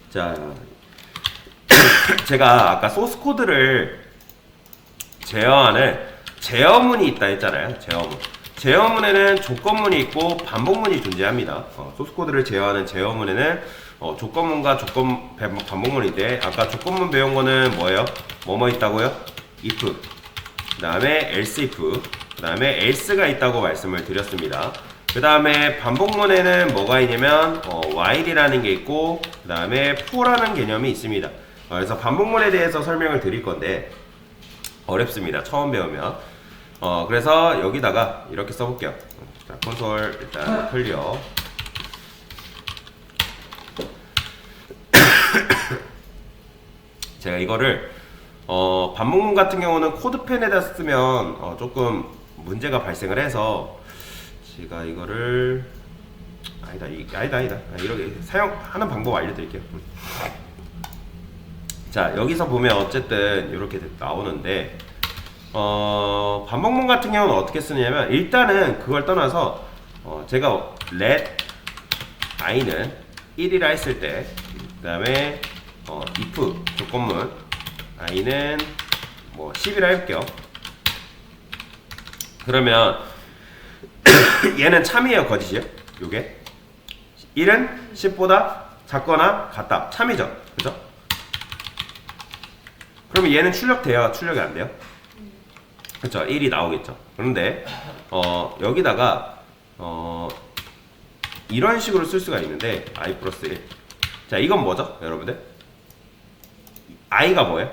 자, 제가 아까 소스 코드를 제어하는 제어문이 있다 했잖아요. 제어문에는 조건문이 있고 반복문이 존재합니다. 소스 코드를 제어하는 제어문에는 조건문과 반복문인데, 아까 조건문 배운 거는 뭐예요? 뭐뭐 있다고요? if, 그 다음에 else if, 그 다음에 else가 있다고 말씀을 드렸습니다. 그 다음에 반복문에는 뭐가 있냐면 while이라는 게 있고, 그 다음에 for라는 개념이 있습니다. 그래서 반복문에 대해서 설명을 드릴 건데 어렵습니다, 처음 배우면. 그래서 여기다가 이렇게 써볼게요. 자, 콘솔 일단 클리어. 제가 이거를 반복문 같은 경우는 코드펜에다 쓰면 조금 문제가 발생을 해서 제가 이거를 아니다 이렇게 사용하는 방법 알려드릴게요. 자, 여기서 보면 어쨌든 이렇게 나오는데, 반복문 같은 경우는 어떻게 쓰냐면, 일단은 그걸 떠나서 제가 let i는 1이라 했을 때, 그 다음에 if 조건문 i는 뭐 10이라 할게요. 그러면 얘는 참이에요, 거짓이에요? 요게 1은 10보다 작거나 같다, 참이죠, 그죠? 그러면 얘는 출력돼요, 출력이 안 돼요? 그쵸, 1이 나오겠죠. 그런데 여기다가 이런 식으로 쓸 수가 있는데, i 플러스 1. 자, 이건 뭐죠, 여러분들? i가 뭐예요?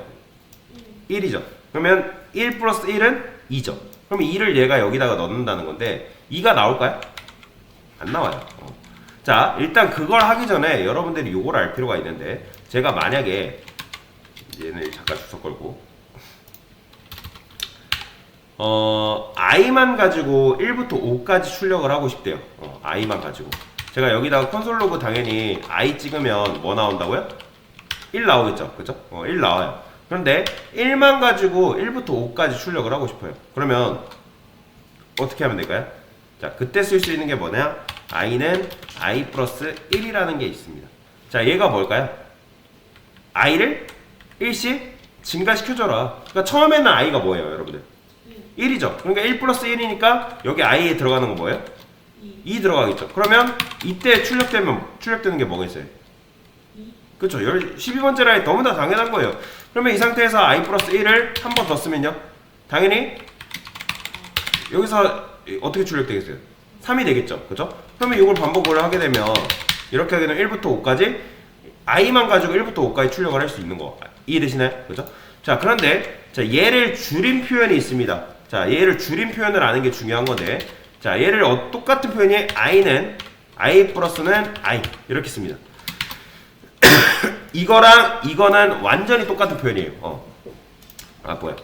1이죠. 그러면 1 플러스 1은 2죠. 그러면 2를 얘가 여기다가 넣는다는 건데, 2가 나올까요? 안 나와요. 자, 일단 그걸 하기 전에 여러분들이 요걸 알 필요가 있는데, 제가 만약에 얘는 잠깐 주석 걸고 i만 가지고 1부터 5까지 출력을 하고 싶대요. i만 가지고 제가 여기다가 콘솔 로그 당연히 i 찍으면 뭐 나온다고요? 1 나오겠죠, 그죠? 1 나와요. 그런데 1만 가지고 1부터 5까지 출력을 하고 싶어요. 그러면 어떻게 하면 될까요? 자, 그때 쓸 수 있는 게 뭐냐? i는 i 플러스 1이라는 게 있습니다. 자, 얘가 뭘까요? i를 1씩 증가시켜줘라. 그러니까 처음에는 i가 뭐예요, 여러분들? 1이죠. 그러니까 1 플러스 1이니까 여기 i에 들어가는 건 뭐예요? 2 들어가겠죠. 그러면 이때 출력되는 게 뭐가 있어요? 그쵸, 12번째 라인 너무나 당연한 거예요. 그러면 이 상태에서 i 플러스 1을 한 번 더 쓰면요, 당연히 여기서 어떻게 출력되겠어요? 3이 되겠죠, 그죠? 그러면 이걸 반복을 하게 되면, 이렇게 하게 되면 1부터 5까지 i만 가지고 1부터 5까지 출력을 할 수 있는 거 이해되시나요? 그죠? 자, 그런데 자, 얘를 줄인 표현이 있습니다. 자, 얘를 줄인 표현을 아는 게 중요한 건데, 자, 얘를 똑같은 표현이 i 플러스는 i 이렇게 씁니다. 이거랑 이거는 완전히 똑같은 표현이에요. 뭐야?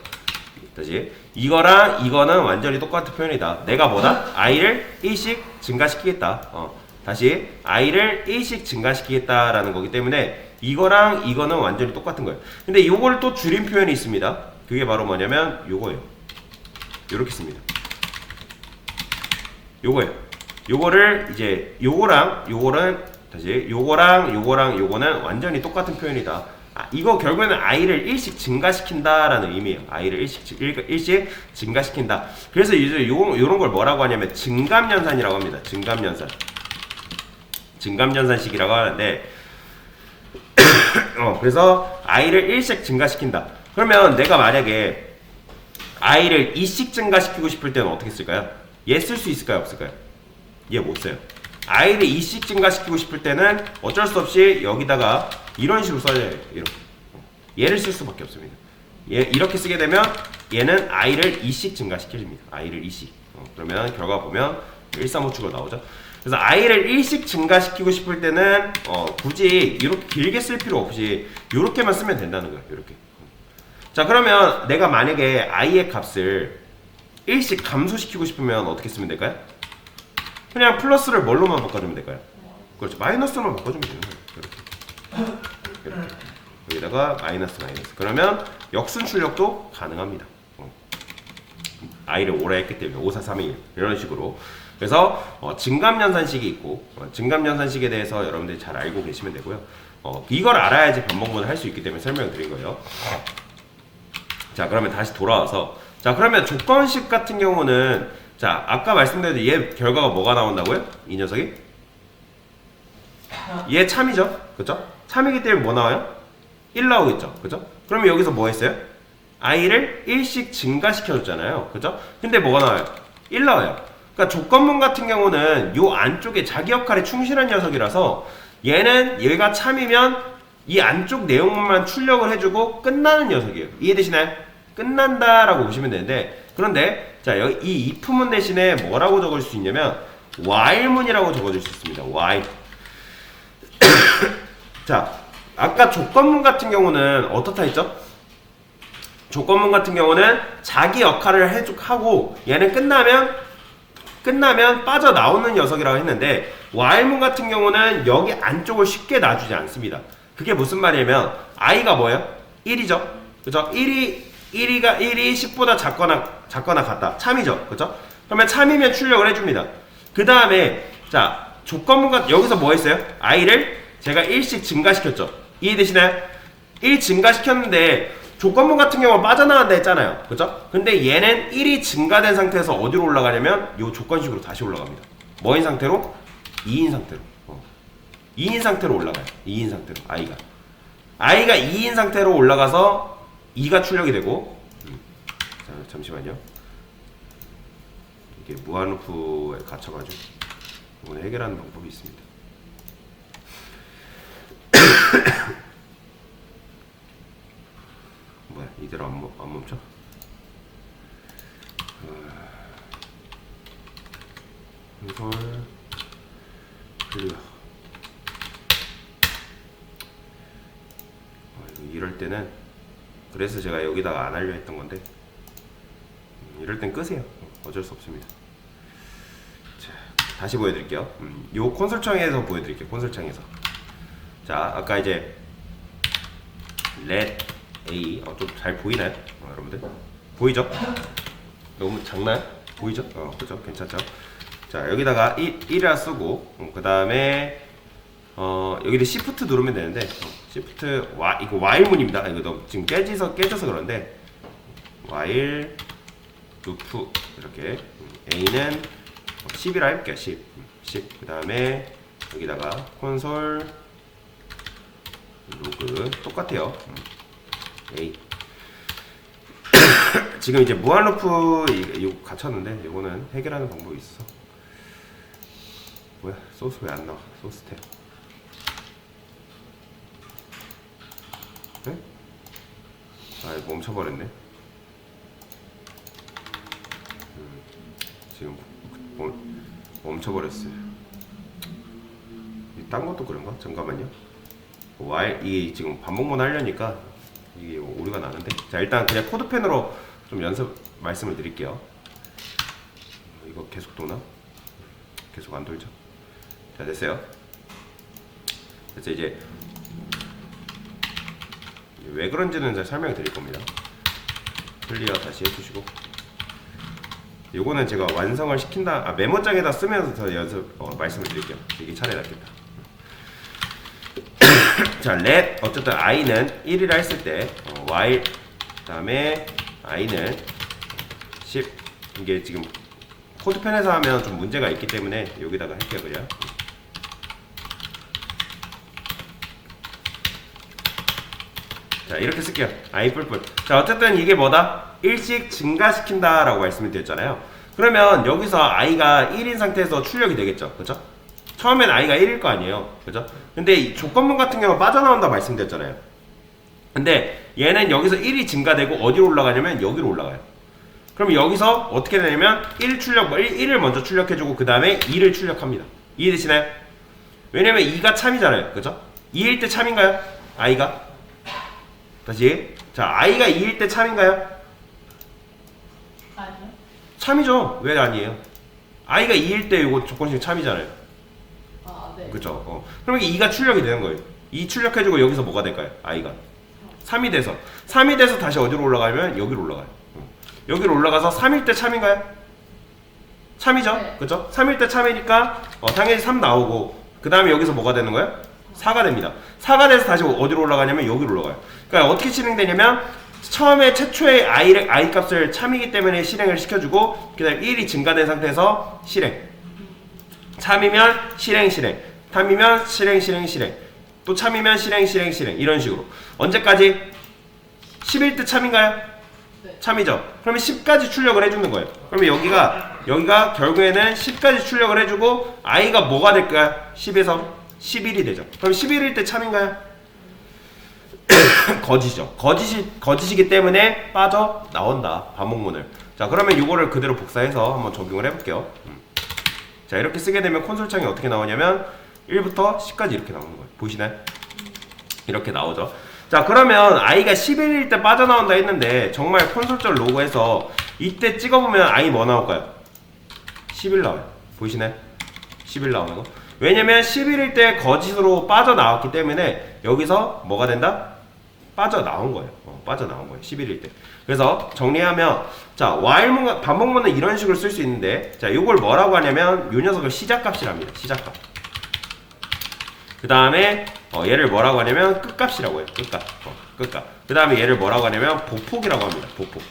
다시, 이거랑 이거는 완전히 똑같은 표현이다. 내가 뭐다? i를 1씩 증가시키겠다. 다시, i를 1씩 증가시키겠다라는 거기 때문에 이거랑 이거는 완전히 똑같은 거예요. 근데 요걸 또 줄인 표현이 있습니다. 그게 바로 뭐냐면 요거예요. 요렇게 씁니다. 요거예요. 요거를 이제 요거랑 요거는 완전히 똑같은 표현이다. 이거 결국에는 i를 1씩 증가시킨다라는 의미예요. i를 1씩 증가시킨다. 그래서 이제 요런 걸 뭐라고 하냐면 증감연산이라고 합니다. 증감연산식이라고 하는데, 그래서 i를 1씩 증가시킨다. 그러면 내가 만약에 i를 2씩 증가시키고 싶을 때는 어떻게 쓸까요? 얘 쓸 수 있을까요, 없을까요? 얘 못 써요. i를 2씩 증가시키고 싶을 때는 어쩔 수 없이 여기다가 이런 식으로 써야 해요. 이렇게. 얘를 쓸 수밖에 없습니다. 이렇게 쓰게 되면 얘는 i를 2씩 증가시켜줍니다. i를 2씩. 그러면 결과 보면 1357로 나오죠. 그래서 i를 1씩 증가시키고 싶을 때는 굳이 이렇게 길게 쓸 필요 없이 이렇게만 쓰면 된다는 거예요. 이렇게. 자, 그러면 내가 만약에 i의 값을 1씩 감소시키고 싶으면 어떻게 쓰면 될까요? 그냥 플러스를 뭘로만 바꿔주면 될까요? 그렇죠, 마이너스로만 바꿔주면 되는 거예요. 이렇게. 여기다가 마이너스. 그러면 역순 출력도 가능합니다. i를 오래 했기 때문에 5, 4, 3, 2 이런 식으로. 그래서 증감연산식이 있고 증감연산식에 대해서 여러분들이 잘 알고 계시면 되고요. 이걸 알아야지 반복문을 할 수 있기 때문에 설명을 드린 거예요. 자, 그러면 다시 돌아와서, 자, 그러면 조건식 같은 경우는, 자, 아까 말씀드린 얘 결과가 뭐가 나온다고요? 이 녀석이? 얘 참이죠? 그죠? 참이기 때문에 뭐 나와요? 1 나오겠죠? 그죠? 그러면 여기서 뭐 했어요? i를 1씩 증가시켜줬잖아요. 그죠? 근데 뭐가 나와요? 1 나와요. 그러니까 조건문 같은 경우는 요 안쪽에 자기 역할에 충실한 녀석이라서 얘는 얘가 참이면 이 안쪽 내용만 출력을 해주고 끝나는 녀석이에요. 이해되시나요? 끝난다라고 보시면 되는데, 그런데 자, 여기 이 if문 대신에 뭐라고 적을 수 있냐면 while문이라고 적어줄 수 있습니다. while. 자, 아까 조건문 같은 경우는 어떻다 했죠? 조건문 같은 경우는 자기 역할을 하고 얘는 끝나면 빠져나오는 녀석이라고 했는데, while문 같은 경우는 여기 안쪽을 쉽게 놔주지 않습니다. 그게 무슨 말이냐면 i가 뭐예요? 1이죠. 그죠? 1이 10보다 작거나 같다. 참이죠. 그죠? 그러면 참이면 출력을 해줍니다. 그 다음에 자, 조건문과 여기서 뭐 했어요? i를 제가 1씩 증가시켰죠. 이해되시나요? 1 증가시켰는데 조건문 같은 경우는 빠져나간다 했잖아요. 그죠? 근데 얘는 1이 증가된 상태에서 어디로 올라가냐면 요 조건식으로 다시 올라갑니다. 뭐인 상태로? 2인 상태로. 2인 상태로 올라가요. 2인 상태로 i가 2인 상태로 올라가서 2가 출력이 되고, 자, 잠시만요. 이게 무한루프에 갇혀가지고 이번에 해결하는 방법이 있습니다. 뭐야, 이대로 안 멈춰? 이걸 클리어. 이럴 때는, 그래서 제가 여기다가 안 하려 했던 건데, 이럴 땐 끄세요. 어쩔 수 없습니다. 자, 다시 보여드릴게요. 요 콘솔창에서 보여드릴게요. 콘솔창에서. 자, 아까 이제 let a, 좀 잘 보이나요? 여러분들 보이죠? 너무 작나요? 보이죠? 그죠? 괜찮죠? 자, 여기다가 1이라 쓰고, 그 다음에 여기를 Shift 누르면 되는데, Shift 이거 while문입니다. 이거 너무 지금 깨져서 그런데 while 루프 이렇게 a는 10이라 해볼게요. 10. 그 다음에 여기다가 콘솔 로그 똑같아요. a. 지금 이제 무한 루프 이거 갇혔는데 이거는 해결하는 방법이 있어. 뭐야? 소스 왜 안 나와? 소스 탭. 네? 아, 멈춰버렸네. 지금 멈춰버렸어요. 딴 것도 그런가? 잠깐만요. 이게 지금 반복문 하려니까 이게 오류가 나는데. 자, 일단 그냥 코드펜으로 좀 연습 말씀을 드릴게요. 이거 계속 도나? 계속 안 돌죠? 자, 됐어요. 그래서 이제 왜 그런지는 제가 설명을 드릴 겁니다. 클리어 다시 해주시고, 요거는 제가 완성을 시킨다, 메모장에다 쓰면서 더 연습 말씀을 드릴게요. 이게 차라리 낫겠다. 자, let 어쨌든 i는 1이라 했을 때 while 그 다음에 i는 10. 이게 지금 코드펜에서 하면 좀 문제가 있기 때문에 여기다가 할게요. 그냥 자, 이렇게 쓸게요. i 뿔뿔. 자, 어쨌든 이게 뭐다? 1씩 증가시킨다 라고 말씀을 드렸잖아요. 그러면 여기서 i가 1인 상태에서 출력이 되겠죠. 그죠? 처음엔 i가 1일 거 아니에요. 그죠? 근데 이 조건문 같은 경우 빠져나온다 말씀드렸잖아요. 근데 얘는 여기서 1이 증가되고 어디로 올라가냐면 여기로 올라가요. 그럼 여기서 어떻게 되냐면 1을 먼저 출력해주고 그 다음에 2를 출력합니다. 이해되시나요? 왜냐면 2가 참이잖아요. 그죠? 2일 때 참인가요? i가? 다시. 자, i가 2일 때 참인가요? 아니요. 참이죠. 왜 아니에요? i가 2일 때 이거 조건식 참이잖아요. 아, 네. 그쵸? 그러면 2가 출력이 되는 거예요. 2 출력해주고 여기서 뭐가 될까요? i가 3이 돼서 다시 어디로 올라가면 여기로 올라가요. 여기로 올라가서 3일 때 참인가요? 참이죠? 네. 그죠? 3일 때 참이니까 당연히 3 나오고 그 다음에 여기서 뭐가 되는 거예요? 4가 됩니다. 4가 돼서 다시 어디로 올라가냐면 여기로 올라가요. 그러니까 어떻게 실행되냐면 처음에 최초의 I 값을 참이기 때문에 실행을 시켜주고 그 다음에 1이 증가된 상태에서 실행. 참이면 실행 탐이면 실행 또 참이면 실행 이런 식으로 언제까지? 10일 때 참인가요? 네. 참이죠. 그러면 10까지 출력을 해주는 거예요. 그러면 여기가 결국에는 10까지 출력을 해주고 i가 뭐가 될까요? 10에서 11이 되죠. 그럼 11일 때 참인가요? 거짓이죠. 거짓이기 때문에 빠져 나온다. 반복문을. 자, 그러면 이거를 그대로 복사해서 한번 적용을 해볼게요. 자, 이렇게 쓰게 되면 콘솔 창이 어떻게 나오냐면 1부터 10까지 이렇게 나오는 거예요. 보이시나요? 이렇게 나오죠. 자, 그러면 i가 11일 때 빠져나온다 했는데 정말 콘솔절 로그에서 이때 찍어보면 i 뭐 나올까요? 11 나와요. 보이시나요? 11 나오는 거. 왜냐면 11일 때 거짓으로 빠져나왔기 때문에 여기서 뭐가 된다? 빠져나온 거예요. 빠져나온 거예요. 11일 때. 그래서 정리하면 자, while 반복문은 이런 식으로 쓸 수 있는데 자, 이걸 뭐라고 하냐면 이 녀석을 시작값이랍니다. 시작값. 그 다음에 얘를 뭐라고 하냐면 끝값이라고 해요. 끝값. 끝값. 그 다음에 얘를 뭐라고 하냐면 보폭이라고 합니다. 보폭.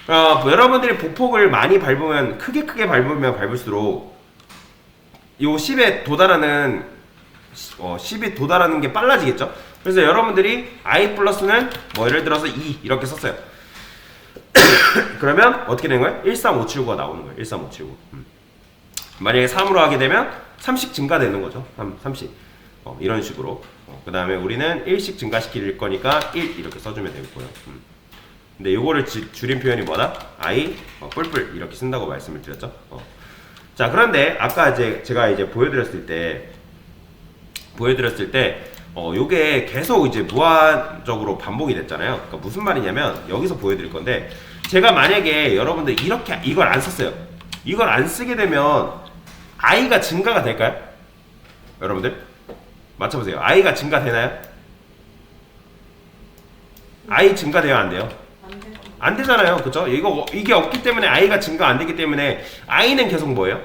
여러분들이 보폭을 많이 밟으면 크게 밟으면 밟을수록 요 10에 도달하는 10이 도달하는 게 빨라지겠죠. 그래서 여러분들이 i 플러스는 뭐 예를 들어서 2 이렇게 썼어요. 그러면 어떻게 되는 거예요? 13579가 나오는 거예요. 13579. 만약에 3으로 하게 되면 3씩 증가되는 거죠. 30 이런 식으로. 그 다음에 우리는 1씩 증가시킬 거니까 1 이렇게 써주면 되고요. 근데 요거를 줄임 표현이 뭐다? i 뿔뿔 이렇게 쓴다고 말씀을 드렸죠. 자, 그런데 아까 제가 보여드렸을 때 요게 계속 이제 무한적으로 반복이 됐잖아요. 그러니까 무슨 말이냐면 여기서 보여드릴 건데 제가 만약에 여러분들 이렇게 이걸 안 썼어요. 이걸 안 쓰게 되면 i가 증가가 될까요? 여러분들 맞춰보세요. i가 증가되나요? i 증가돼요, 안 돼요? 안 되잖아요, 그쵸? 이게 없기 때문에 i가 증가 안 되기 때문에 i는 계속 뭐예요?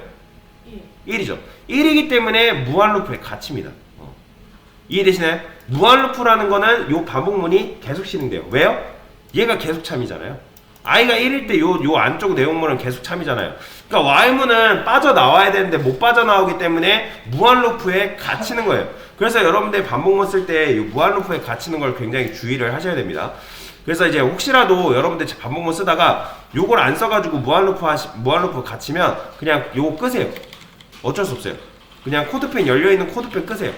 1이죠. 1이기 때문에 무한 루프의 가치입니다. 이해되시나요? 무한 루프라는 거는 요 반복문이 계속 실행돼요. 왜요? 얘가 계속 참이잖아요. i가 1일 때 요 안쪽 내용물은 계속 참이잖아요. 그러니까 while문은 빠져나와야 되는데 못 빠져나오기 때문에 무한 루프에 갇히는 거예요. 그래서 여러분들 반복문 쓸 때 이 무한 루프에 갇히는 걸 굉장히 주의를 하셔야 됩니다. 그래서 이제 혹시라도 여러분들 반복문 쓰다가 요걸 안 써가지고 무한 루프 갇히면 그냥 요거 끄세요. 어쩔 수 없어요. 그냥 코드펜 열려있는 코드펜 끄세요.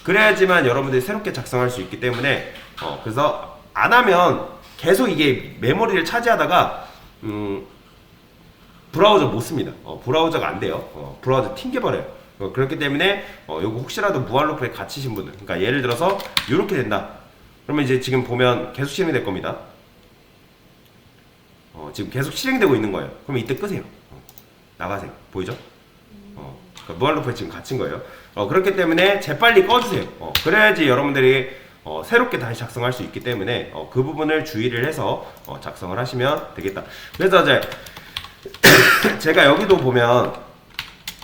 그래야지만 여러분들이 새롭게 작성할 수 있기 때문에 그래서 안 하면 계속 이게 메모리를 차지하다가 브라우저 못 씁니다. 브라우저가 안 돼요. 브라우저 튕겨버려요. 그렇기 때문에 요거 혹시라도 무한 루프에 갇히신 분들, 그러니까 예를 들어서 이렇게 된다. 그러면 이제 지금 보면 계속 실행될 겁니다. 지금 계속 실행되고 있는 거예요. 그러면 이때 끄세요. 나가세요. 보이죠? 그러니까 무한 루프에 지금 갇힌 거예요. 그렇기 때문에 재빨리 꺼주세요. 그래야지 여러분들이 새롭게 다시 작성할 수 있기 때문에 그 부분을 주의를 해서 작성을 하시면 되겠다. 그래서 이제 제가 여기도 보면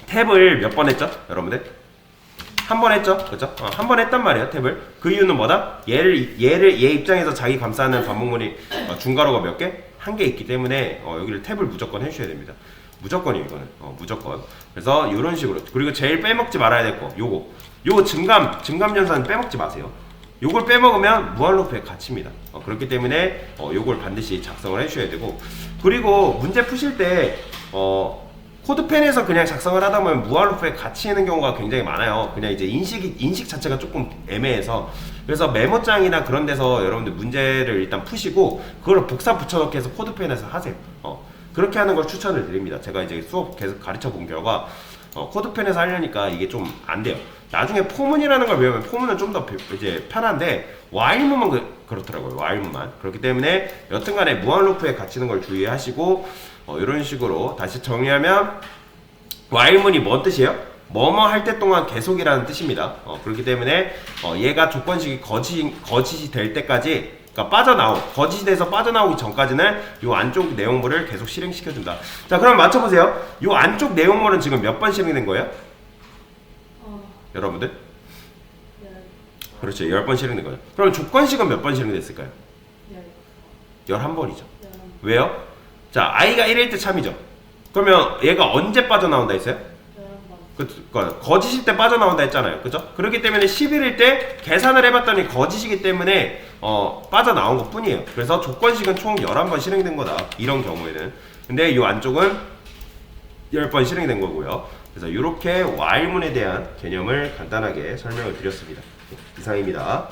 탭을 몇 번 했죠? 여러분들? 한 번 했죠? 그죠? 한 번 했단 말이에요, 탭을. 그 이유는 뭐다? 얘 입장에서 자기 감싸는 반복문이 중괄호가 몇 개? 한 개 있기 때문에 여기를 탭을 무조건 해주셔야 됩니다. 무조건이에요, 이거는. 무조건. 그래서 이런 식으로. 그리고 제일 빼먹지 말아야 될 거, 요거 증감 연산 빼먹지 마세요. 요걸 빼먹으면 무한루프에 갇힙니다. 그렇기 때문에 요걸 반드시 작성을 해주셔야 되고, 그리고 문제 푸실 때 코드펜에서 그냥 작성을 하다 보면 무한루프에 갇히는 경우가 굉장히 많아요. 그냥 이제 인식 자체가 조금 애매해서. 그래서 메모장이나 그런 데서 여러분들 문제를 일단 푸시고 그걸 복사 붙여넣기 해서 코드펜에서 하세요. 그렇게 하는 걸 추천을 드립니다. 제가 이제 수업 계속 가르쳐 본 결과 코드펜에서 하려니까 이게 좀 안 돼요. 나중에 포문이라는 걸 배우면 포문은 좀 더 이제 편한데 while문만 그렇더라고요. while문만. 그렇기 때문에 여튼간에 무한루프에 갇히는 걸 주의하시고 이런 식으로 다시 정리하면 while문이 뭔 뜻이에요? 뭐뭐 할 때 동안 계속이라는 뜻입니다. 그렇기 때문에 얘가 조건식이 거짓이 될 때까지 그러니까 빠져나오 거짓에서 빠져나오기 전까지는 요 안쪽 내용물을 계속 실행시켜준다. 자, 그럼 맞춰보세요. 요 안쪽 내용물은 지금 몇 번 실행된 거예요? 여러분들? 그렇죠. 10번 실행된 거죠. 그럼 조건식은 몇 번 실행됐을까요? 11번이죠. 왜요? 자, i가 1일 때 참이죠. 그러면 얘가 언제 빠져나온다 했어요? 거짓일 때 빠져나온다 했잖아요. 그죠? 그렇기 때문에 11일 때 계산을 해봤더니 거짓이기 때문에 빠져나온 것 뿐이에요. 그래서 조건식은 총 11번 실행된 거다. 이런 경우에는. 근데 이 안쪽은 10번 실행된 거고요. 그래서 이렇게 while문에 대한 개념을 간단하게 설명을 드렸습니다. 이상입니다.